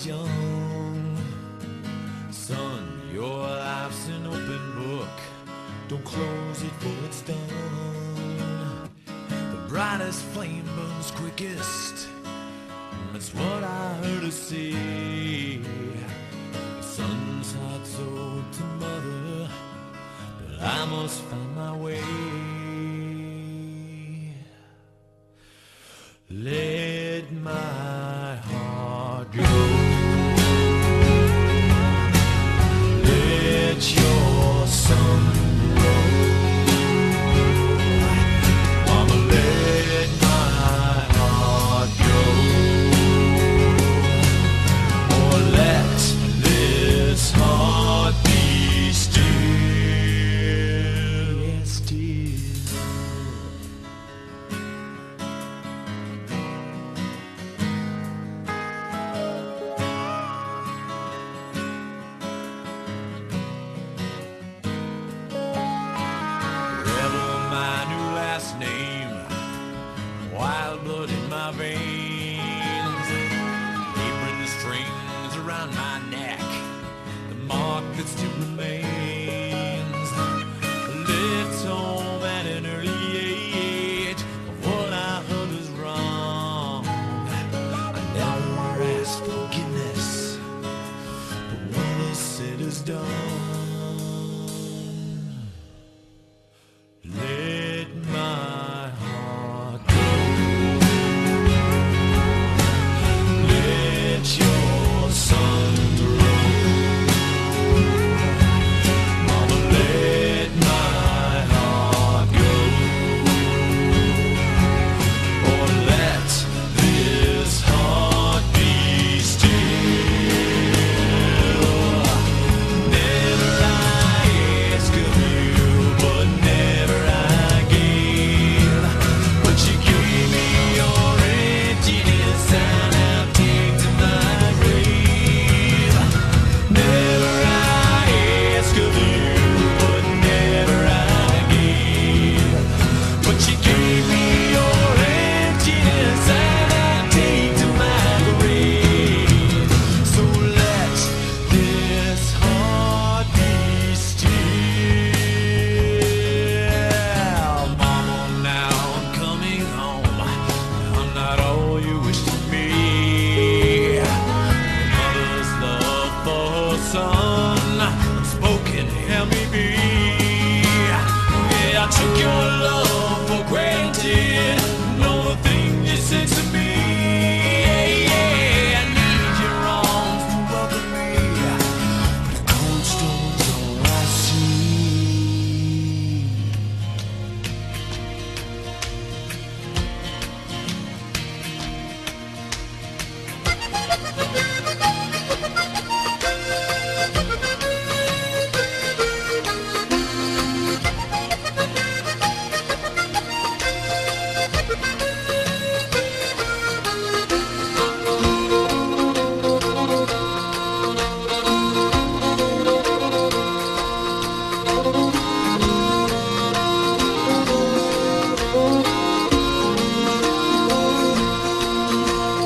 was young. Son, your life's an open book. Don't close it for it's done. The brightest flame burns quickest. That's what I heard her say. Son's heart sold to mother, but I must find my way. Let my heart go. Let your sun grow. Mama, let my heart go. Or let this heart be still. Yes, still. Name, wild blood in my veins, apron the strings around my neck, the mark that still remains. Left home at an early age, what I heard was wrong. I never asked forgiveness, but what is said is done.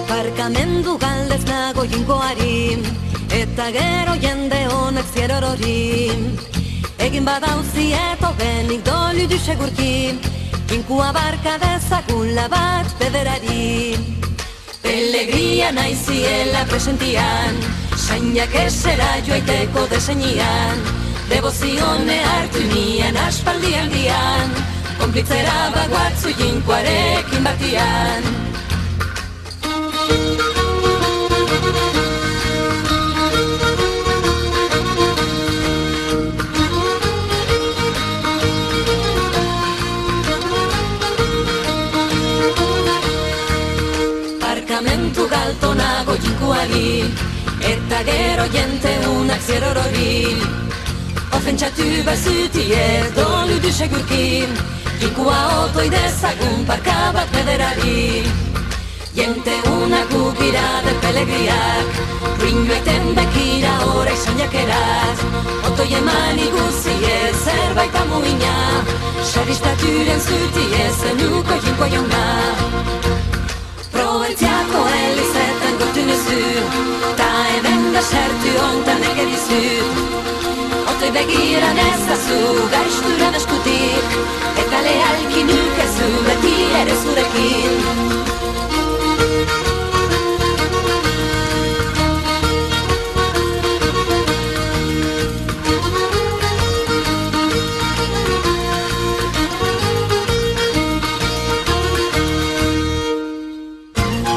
Barkamendu galdez nago jinkoari, eta gero jende honek zierorori. Egin badauzi eto benik dolu du segurki, jinkua barka dezakula bat pederari. Pelegria naiziela presentian, sainak esera joaiteko deseinian, devozione hartu nian aspaldian dian, konplitzera bagoatzu jinkoarekin batian. Barkamentu galtonago jinkuari, eta gero jente unak zierorori. Ofentsatu bazutie dolu du segurki, jinkua otoi dezagun parka bat pederari. Jente unak ugira de pelegriak, ringoeten bekira orai soinakeraz. Otoi eman iguzie zerbait amuina, saristaturen zutie zenuko jinko jauna. Provenziako elizetan gortu nezu, ta begiran ezazu gaizturan eskutik, eta lehalki nukezu beti ere zurekin.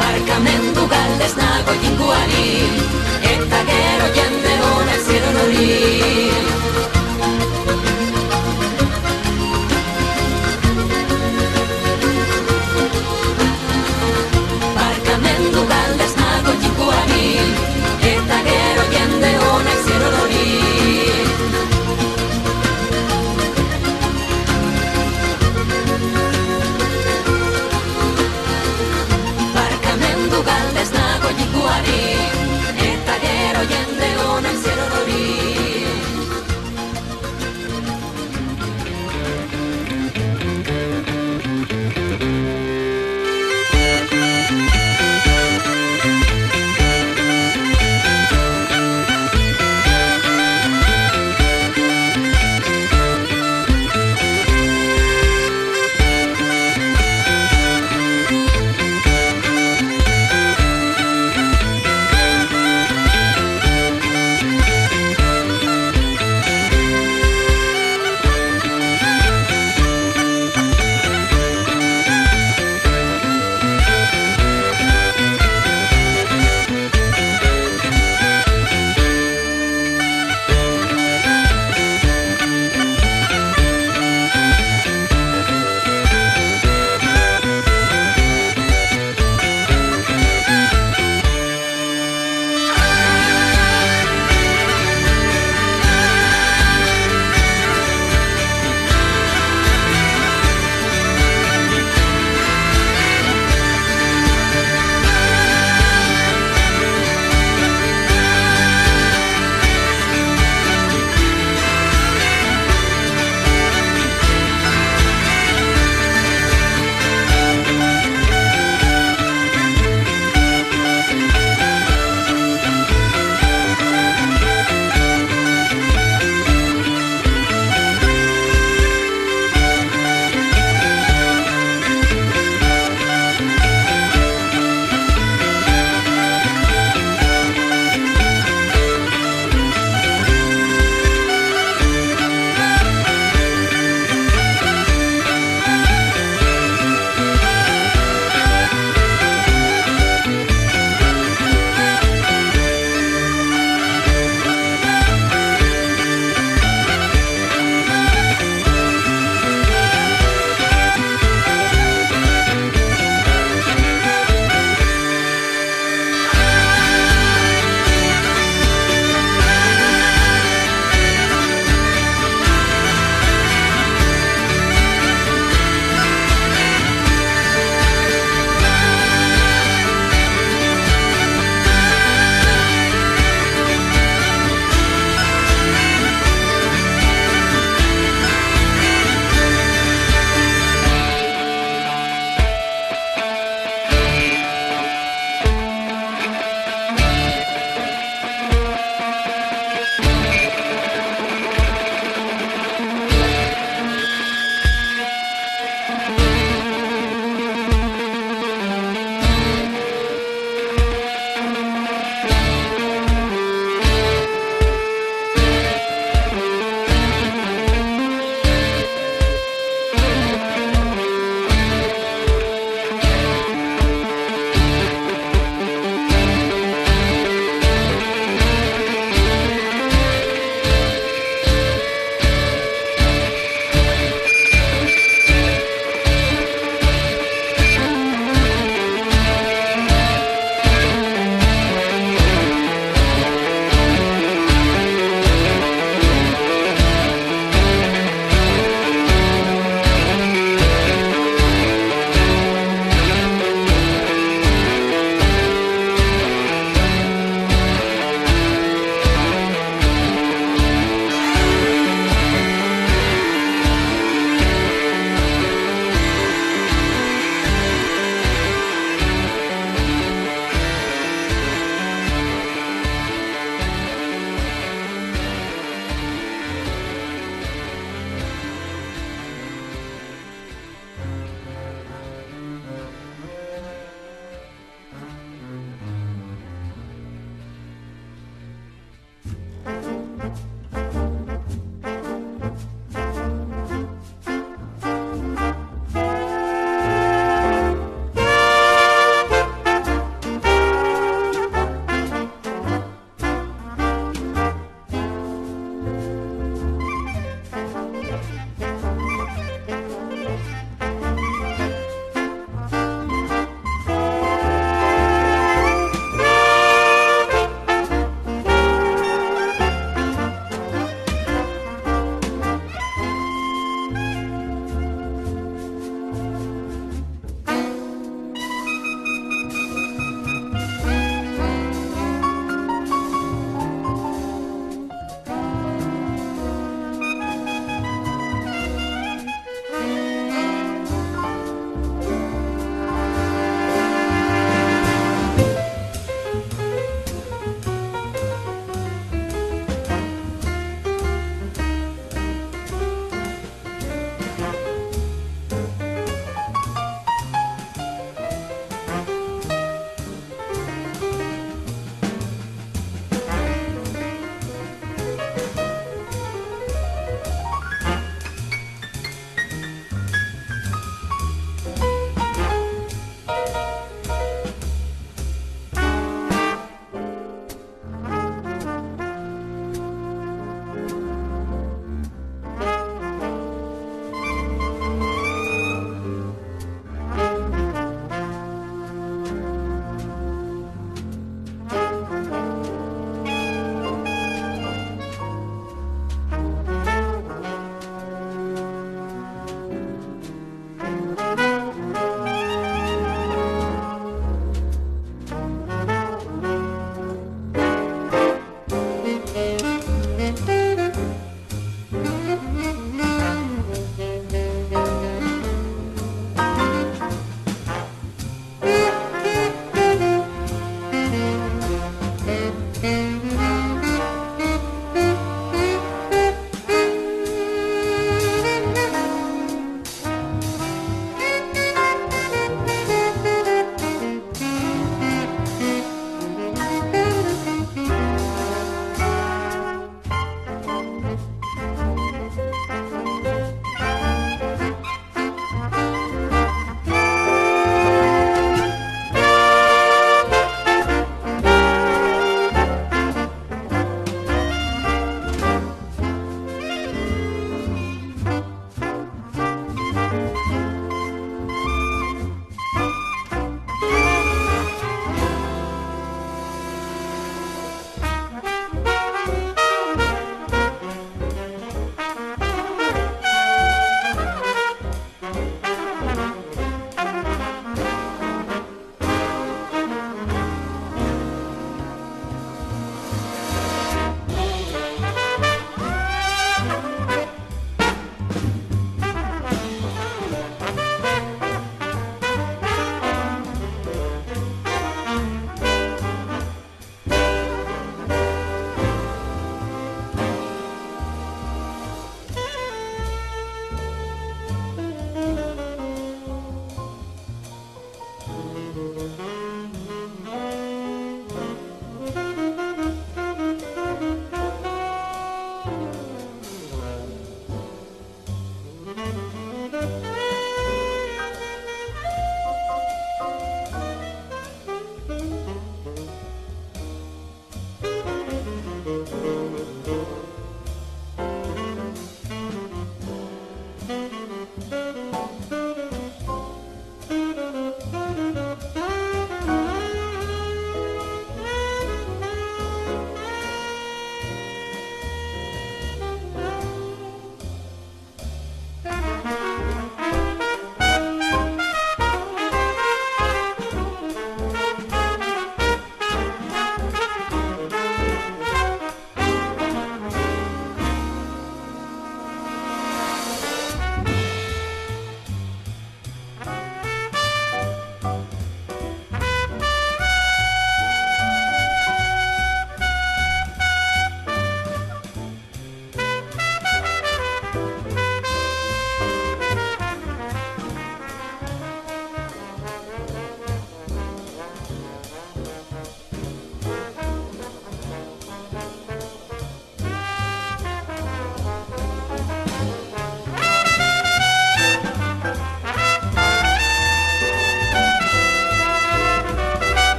Barkamendu galdez nago jinkuari, eta gero jende honak ziron hori.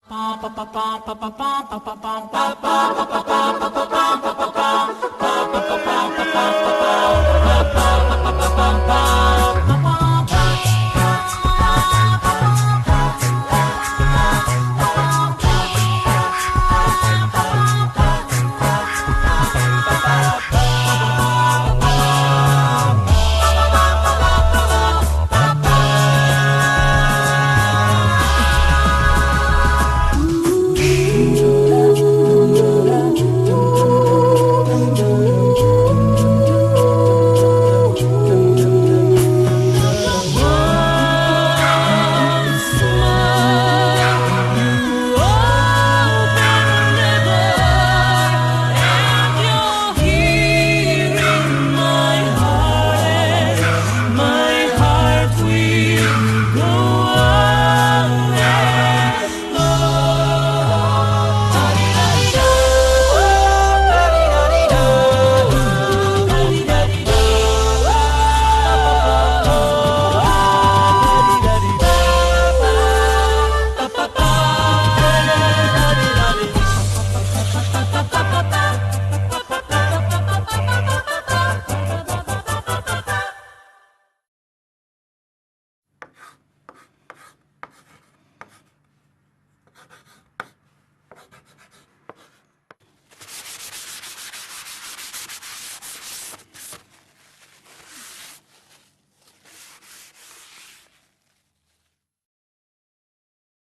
パパパパパパパパパパパパパパパパパパパ